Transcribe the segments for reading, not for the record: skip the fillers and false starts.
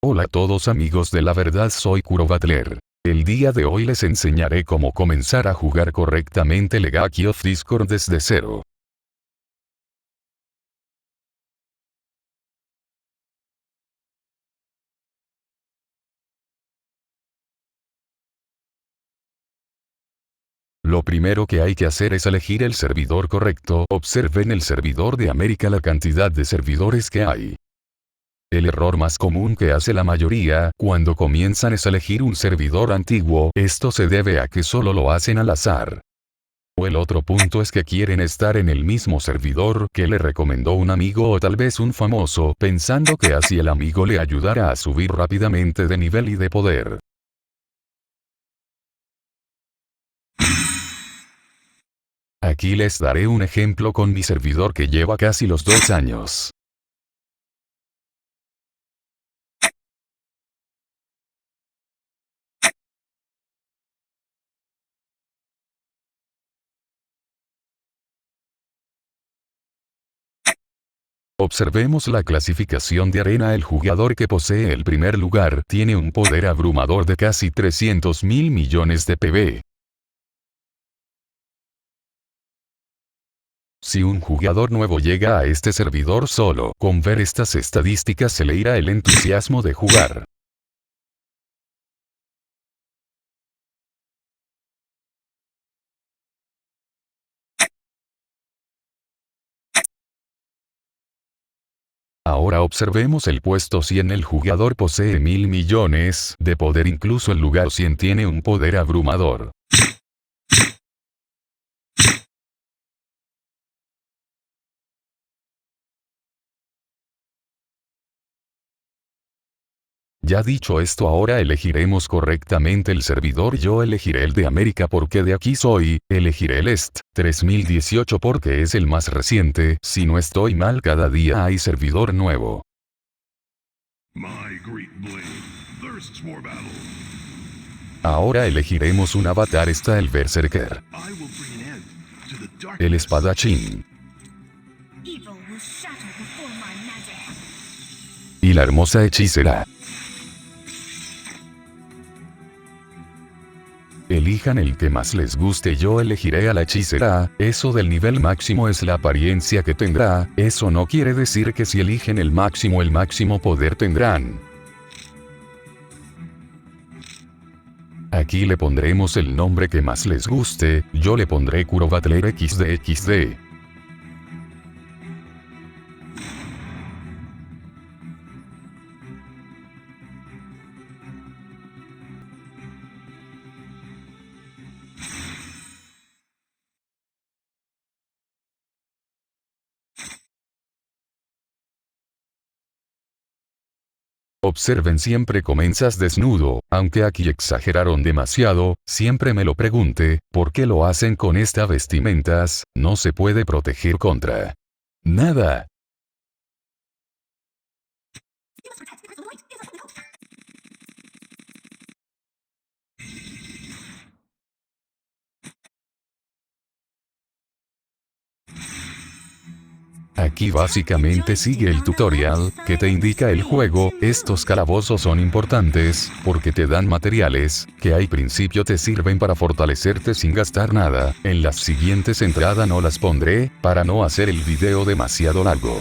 Hola a todos amigos de la verdad, soy Kuro Battler. El día de hoy les enseñaré cómo comenzar a jugar correctamente Legacy of Discord desde cero. Lo primero que hay que hacer es elegir el servidor correcto. Observen el servidor de América, la cantidad de servidores que hay. El error más común que hace la mayoría cuando comienzan es elegir un servidor antiguo. Esto se debe a que solo lo hacen al azar. O el otro punto es que quieren estar en el mismo servidor que le recomendó un amigo o tal vez un famoso, pensando que así el amigo le ayudará a subir rápidamente de nivel y de poder. Aquí les daré un ejemplo con mi servidor que lleva casi los 2 años. Observemos la clasificación de arena. El jugador que posee el primer lugar tiene un poder abrumador de casi 300.000 millones de PV. Si un jugador nuevo llega a este servidor, solo con ver estas estadísticas se le irá el entusiasmo de jugar. Ahora observemos el puesto 100. El jugador posee 1000 millones de poder, incluso el lugar 100 tiene un poder abrumador. Ya dicho esto, ahora elegiremos correctamente el servidor. Yo elegiré el de América porque de aquí soy. Elegiré el EST 3018 porque es el más reciente. Si no estoy mal, cada día hay servidor nuevo. Ahora elegiremos un avatar. Está el Berserker, el espadachín y la hermosa hechicera. Elijan el que más les guste. Yo elegiré a la hechicera. Eso del nivel máximo es la apariencia que tendrá. Eso no quiere decir que si eligen el máximo poder tendrán. Aquí le pondremos el nombre que más les guste. Yo le pondré Kuro Battler XD. Observen, siempre comienzas desnudo, aunque aquí exageraron demasiado. Siempre me lo pregunté, ¿por qué lo hacen con estas vestimentas? No se puede proteger contra nada. Aquí básicamente sigue el tutorial, que te indica el juego. Estos calabozos son importantes, porque te dan materiales, que al principio te sirven para fortalecerte sin gastar nada. En las siguientes entradas no las pondré, para no hacer el video demasiado largo.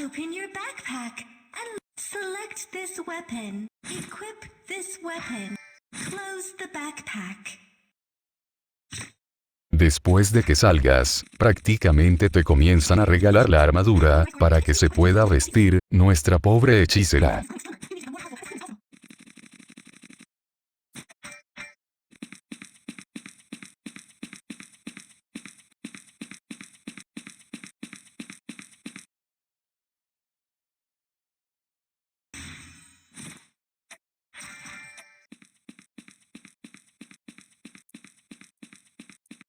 Open your backpack and select this weapon. Equip this weapon. Close the backpack. Después de que salgas, prácticamente te comienzan a regalar la armadura, para que se pueda vestir, nuestra pobre hechicera.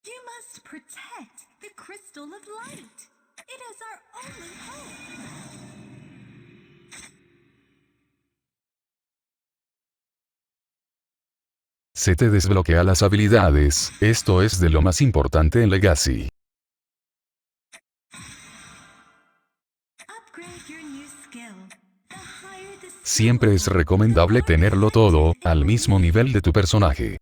You must protect the Crystal of Light. It is our only hope. Se te desbloquea las habilidades, esto es de lo más importante en Legacy. Upgrade your new skill. The higher the skill Siempre es level, recomendable the more tenerlo todo, effective al it mismo will be. nivel de tu personaje.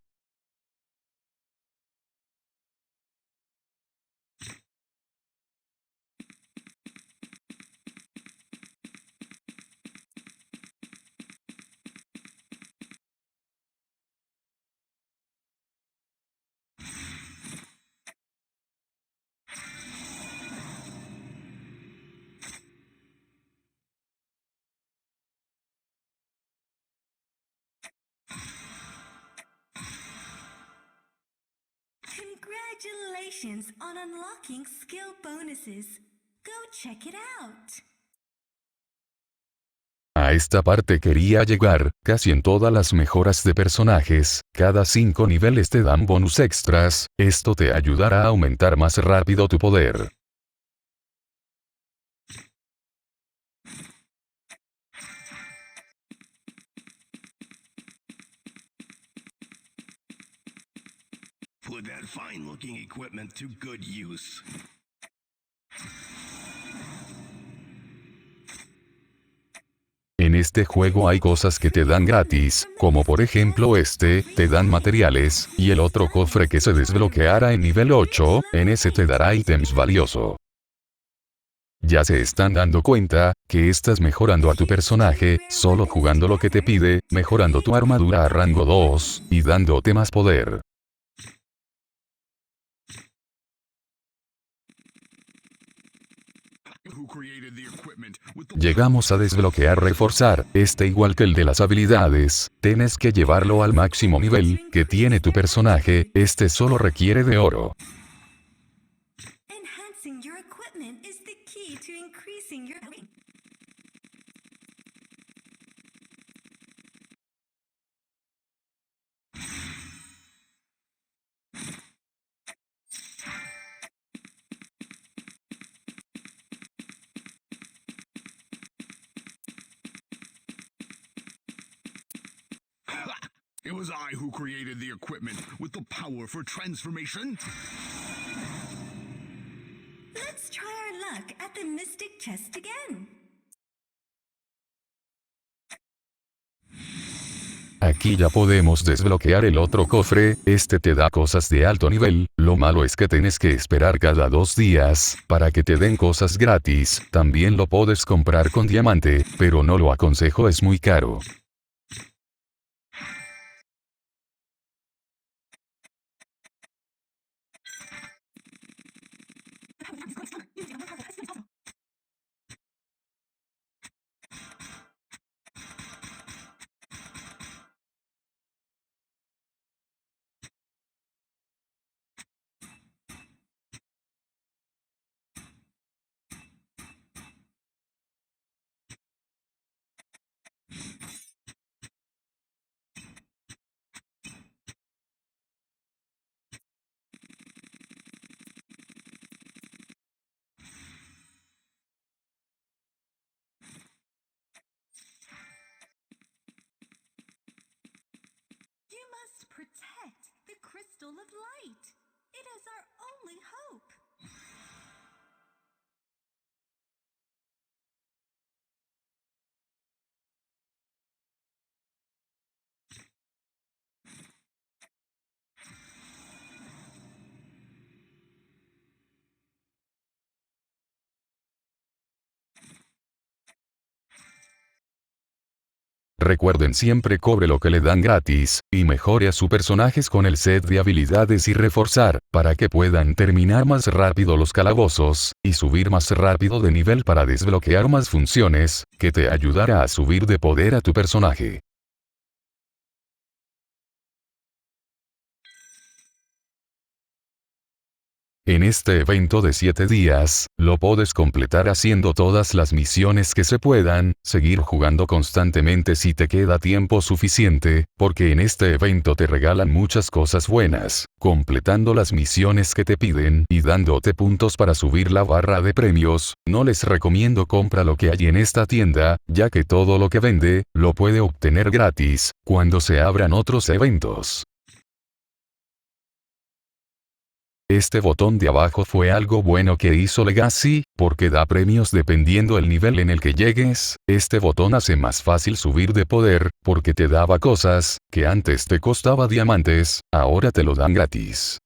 Congratulations on unlocking skill bonuses. Go check it out. A esta parte quería llegar, casi en todas las mejoras de personajes, cada 5 niveles te dan bonus extras, esto te ayudará a aumentar más rápido tu poder. Put that fine-looking equipment to good use. En este juego hay cosas que te dan gratis, como por ejemplo te dan materiales, y el otro cofre que se desbloqueará en nivel 8, en ese te dará ítems valioso. Ya se están dando cuenta, que estás mejorando a tu personaje, solo jugando lo que te pide, mejorando tu armadura a rango 2, y dándote más poder. Who created the equipment with the Llegamos a desbloquear reforzar, igual que el de las habilidades, tienes que llevarlo al máximo nivel, que tiene tu personaje, solo requiere de oro. Enhancing your equipment is the key to increasing your It was I who created the equipment with the power for transformation. Let's try our luck at the Mystic Chest again. Aquí ya podemos desbloquear el otro cofre, te da cosas de alto nivel, lo malo es que tienes que esperar cada 2 días, para que te den cosas gratis, también lo puedes comprar con diamante, pero no lo aconsejo, es muy caro. You must protect the Crystal of Light. It is our only hope. Recuerden siempre cobre lo que le dan gratis, y mejore a sus personajes con el set de habilidades y reforzar, para que puedan terminar más rápido los calabozos, y subir más rápido de nivel para desbloquear más funciones, que te ayudará a subir de poder a tu personaje. En este evento de 7 días, lo puedes completar haciendo todas las misiones que se puedan, seguir jugando constantemente si te queda tiempo suficiente, porque en este evento te regalan muchas cosas buenas, completando las misiones que te piden y dándote puntos para subir la barra de premios. No les recomiendo compra lo que hay en esta tienda, ya que todo lo que vende, lo puede obtener gratis, cuando se abran otros eventos. Este botón de abajo fue algo bueno que hizo Legacy, porque da premios dependiendo el nivel en el que llegues. Este botón hace más fácil subir de poder, porque te daba cosas, que antes te costaba diamantes, ahora te lo dan gratis.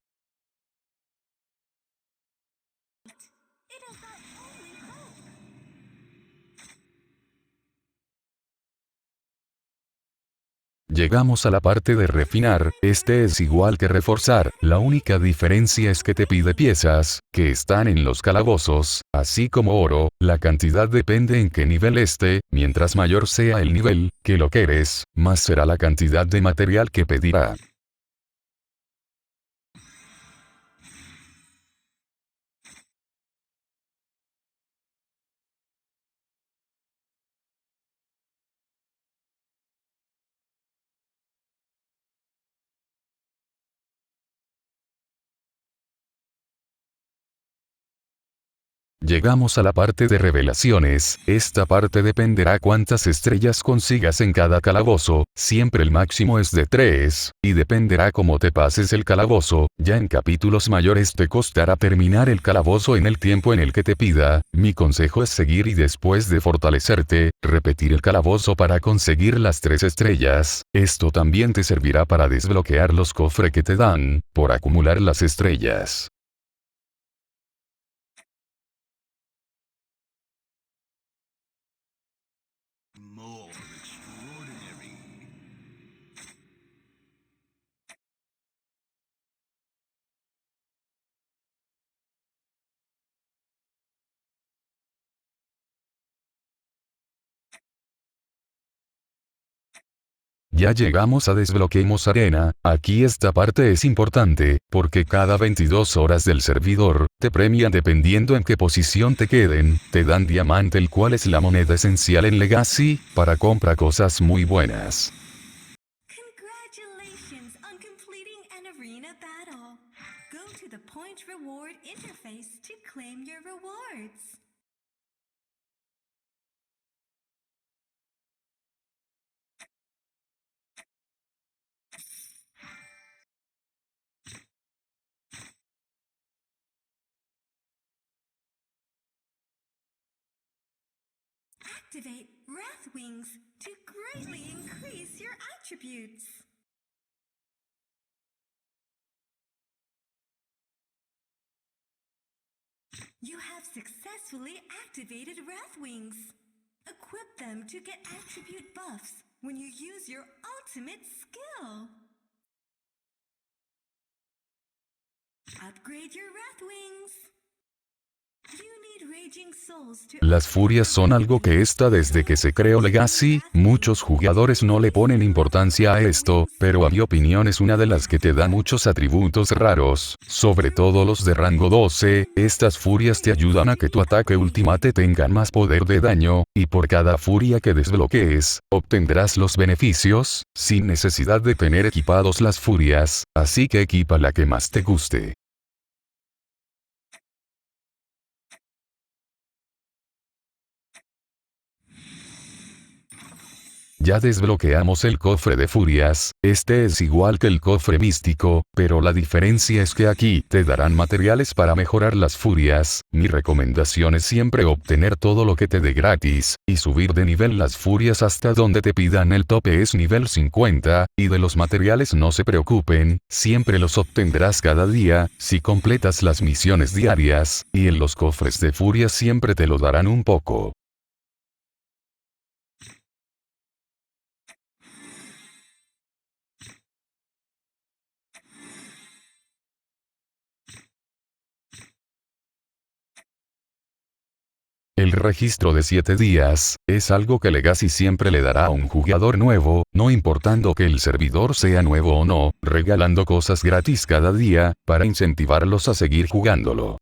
Llegamos a la parte de refinar. Este es igual que reforzar, la única diferencia es que te pide piezas, que están en los calabozos, así como oro. La cantidad depende en qué nivel esté, mientras mayor sea el nivel, que lo quieres, más será la cantidad de material que pedirá. Llegamos a la parte de revelaciones. Esta parte dependerá cuántas estrellas consigas en cada calabozo, siempre el máximo es de 3, y dependerá cómo te pases el calabozo. Ya en capítulos mayores te costará terminar el calabozo en el tiempo en el que te pida. Mi consejo es seguir y después de fortalecerte, repetir el calabozo para conseguir las 3 estrellas. Esto también te servirá para desbloquear los cofres que te dan, por acumular las estrellas. More extraordinary. Ya llegamos a Desbloqueemos Arena. Aquí esta parte es importante, porque cada 22 horas del servidor, te premian dependiendo en qué posición te queden, te dan diamante, el cual es la moneda esencial en Legacy, para comprar cosas muy buenas. Congratulations on completing an arena battle. Go to the point reward interface to claim your rewards. Activate Wrath Wings to greatly increase your attributes. You have successfully activated Wrath Wings. Equip them to get attribute buffs when you use your ultimate skill. Upgrade your Wrath Wings. You need raging souls to Las furias son algo que está desde que se creó Legacy. Muchos jugadores no le ponen importancia a esto, pero a mi opinión es una de las que te da muchos atributos raros, sobre todo los de rango 12. Estas furias te ayudan a que tu ataque ultimate tenga más poder de daño, y por cada furia que desbloquees, obtendrás los beneficios, sin necesidad de tener equipados las furias, así que equipa la que más te guste. Ya desbloqueamos el cofre de furias. Este es igual que el cofre místico, pero la diferencia es que aquí te darán materiales para mejorar las furias. Mi recomendación es siempre obtener todo lo que te dé gratis, y subir de nivel las furias hasta donde te pidan. El tope es nivel 50, y de los materiales no se preocupen, siempre los obtendrás cada día, si completas las misiones diarias, y en los cofres de furias siempre te lo darán un poco. El registro de 7 días, es algo que Legacy siempre le dará a un jugador nuevo, no importando que el servidor sea nuevo o no, regalando cosas gratis cada día, para incentivarlos a seguir jugándolo.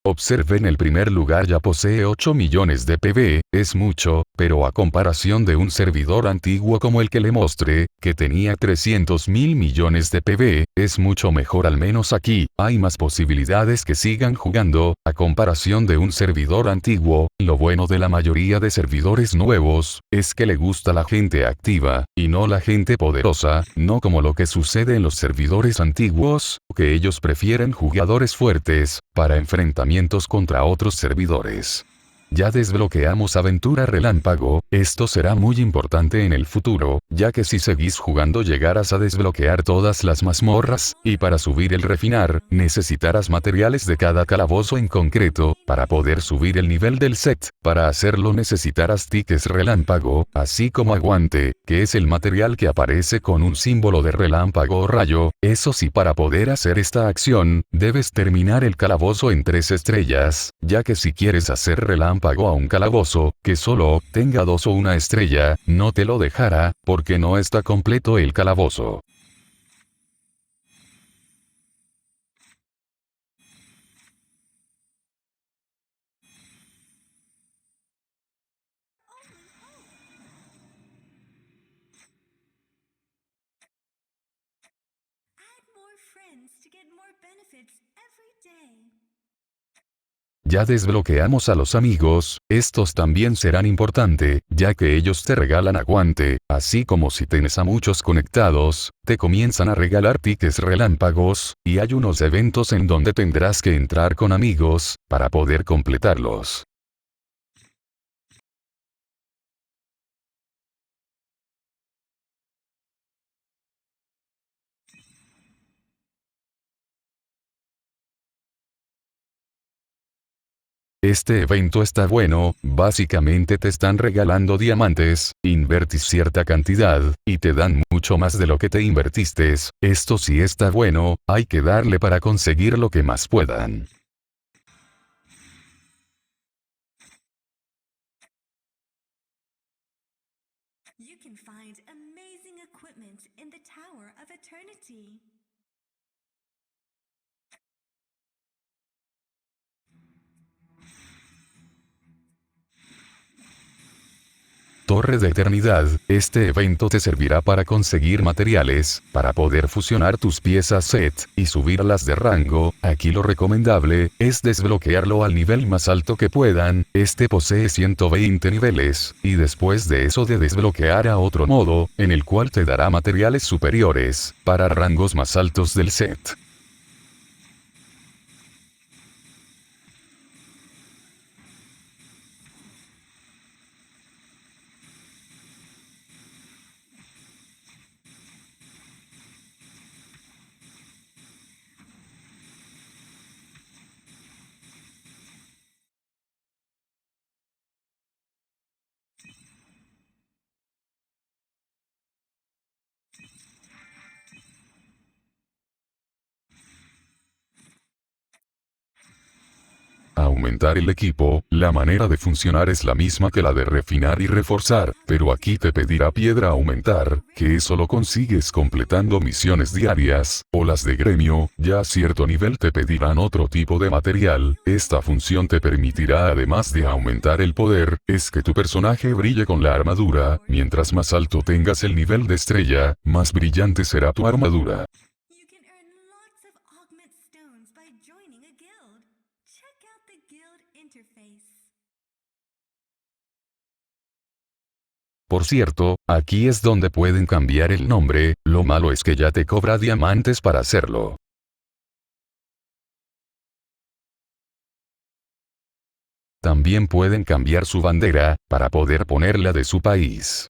Observen, el primer lugar ya posee 8 millones de PV, es mucho, pero a comparación de un servidor antiguo como el que le mostré, que tenía 300.000 millones de PV, es mucho mejor. Al menos aquí, hay más posibilidades que sigan jugando, a comparación de un servidor antiguo. Lo bueno de la mayoría de servidores nuevos, es que le gusta la gente activa, y no la gente poderosa, no como lo que sucede en los servidores antiguos, que ellos prefieren jugadores fuertes, para enfrentamientos contra otros servidores. Ya desbloqueamos Aventura Relámpago, esto será muy importante en el futuro, ya que si seguís jugando llegarás a desbloquear todas las mazmorras, y para subir el refinar, necesitarás materiales de cada calabozo en concreto, para poder subir el nivel del set. Para hacerlo necesitarás tickets relámpago, así como aguante, que es el material que aparece con un símbolo de relámpago o rayo. Eso sí, para poder hacer esta acción, debes terminar el calabozo en 3 estrellas, ya que si quieres hacer relámpago a un calabozo, que solo tenga 2 o 1 estrella, no te lo dejará, porque no está completo el calabozo. Add more friends to get more benefits every day. Ya desbloqueamos a los amigos, estos también serán importante, ya que ellos te regalan aguante, así como si tienes a muchos conectados, te comienzan a regalar tickets relámpagos, y hay unos eventos en donde tendrás que entrar con amigos, para poder completarlos. Este evento está bueno, básicamente te están regalando diamantes, invertís cierta cantidad, y te dan mucho más de lo que te invertiste. Esto sí está bueno, hay que darle para conseguir lo que más puedan. You can find amazing equipment in the Tower of Eternity. Torre de Eternidad, este evento te servirá para conseguir materiales, para poder fusionar tus piezas set, y subirlas de rango. Aquí lo recomendable, es desbloquearlo al nivel más alto que puedan, este posee 120 niveles, y después de eso de desbloquear a otro modo, en el cual te dará materiales superiores, para rangos más altos del set. Aumentar el equipo, la manera de funcionar es la misma que la de refinar y reforzar, pero aquí te pedirá piedra aumentar, que eso lo consigues completando misiones diarias, o las de gremio. Ya a cierto nivel te pedirán otro tipo de material. Esta función te permitirá, además de aumentar el poder, es que tu personaje brille con la armadura. Mientras más alto tengas el nivel de estrella, más brillante será tu armadura. You can earn lots of augment stones by joining a guild. Check out the guild interface. Por cierto, aquí es donde pueden cambiar el nombre, lo malo es que ya te cobra diamantes para hacerlo. También pueden cambiar su bandera, para poder ponerla de su país.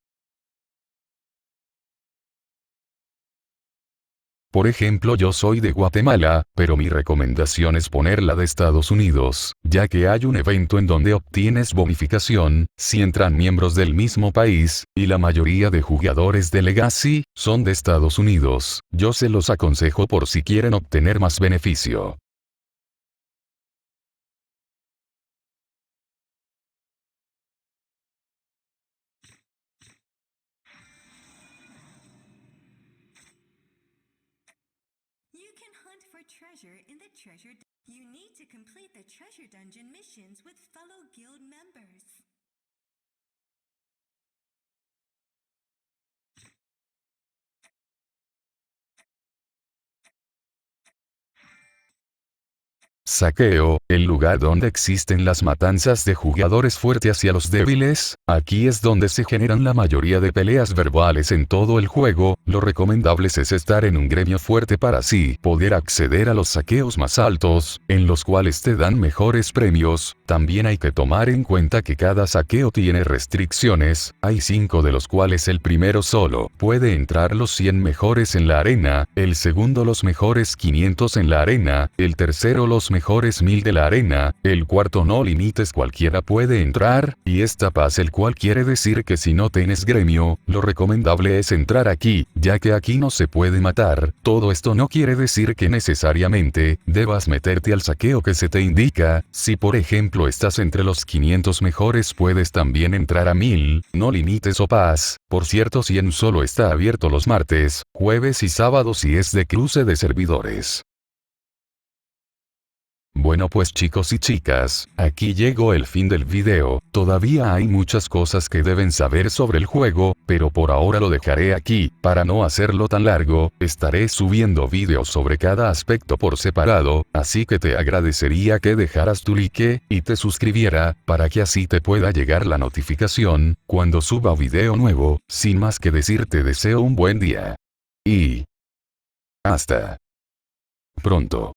Por ejemplo, yo soy de Guatemala, pero mi recomendación es ponerla de Estados Unidos, ya que hay un evento en donde obtienes bonificación, si entran miembros del mismo país, y la mayoría de jugadores de Legacy, son de Estados Unidos. Yo se los aconsejo por si quieren obtener más beneficio. You can hunt for treasure in the You need to complete the treasure dungeon missions with fellow guild members. Saqueo, el lugar donde existen las matanzas de jugadores fuertes hacia los débiles. Aquí es donde se generan la mayoría de peleas verbales en todo el juego. Lo recomendable es estar en un gremio fuerte para así poder acceder a los saqueos más altos, en los cuales te dan mejores premios. También hay que tomar en cuenta que cada saqueo tiene restricciones, hay 5 de los cuales el primero solo puede entrar los 100 mejores en la arena, el segundo los mejores 500 en la arena, el tercero los mejores 1000 de la arena, el cuarto no limites, cualquiera puede entrar, y esta paz, el cual quiere decir que si no tienes gremio, lo recomendable es entrar aquí, ya que aquí no se puede matar. Todo esto no quiere decir que necesariamente debas meterte al saqueo que se te indica. Si por ejemplo estás entre los 500 mejores, puedes también entrar a 1000, no limites o paz. Por cierto, 100 solo está abierto los martes, jueves y sábados y es de cruce de servidores. Bueno pues chicos y chicas, aquí llegó el fin del video. Todavía hay muchas cosas que deben saber sobre el juego, pero por ahora lo dejaré aquí. Para no hacerlo tan largo, estaré subiendo videos sobre cada aspecto por separado, así que te agradecería que dejaras tu like, y te suscribiera, para que así te pueda llegar la notificación, cuando suba video nuevo. Sin más que decir, te deseo un buen día. Y hasta pronto.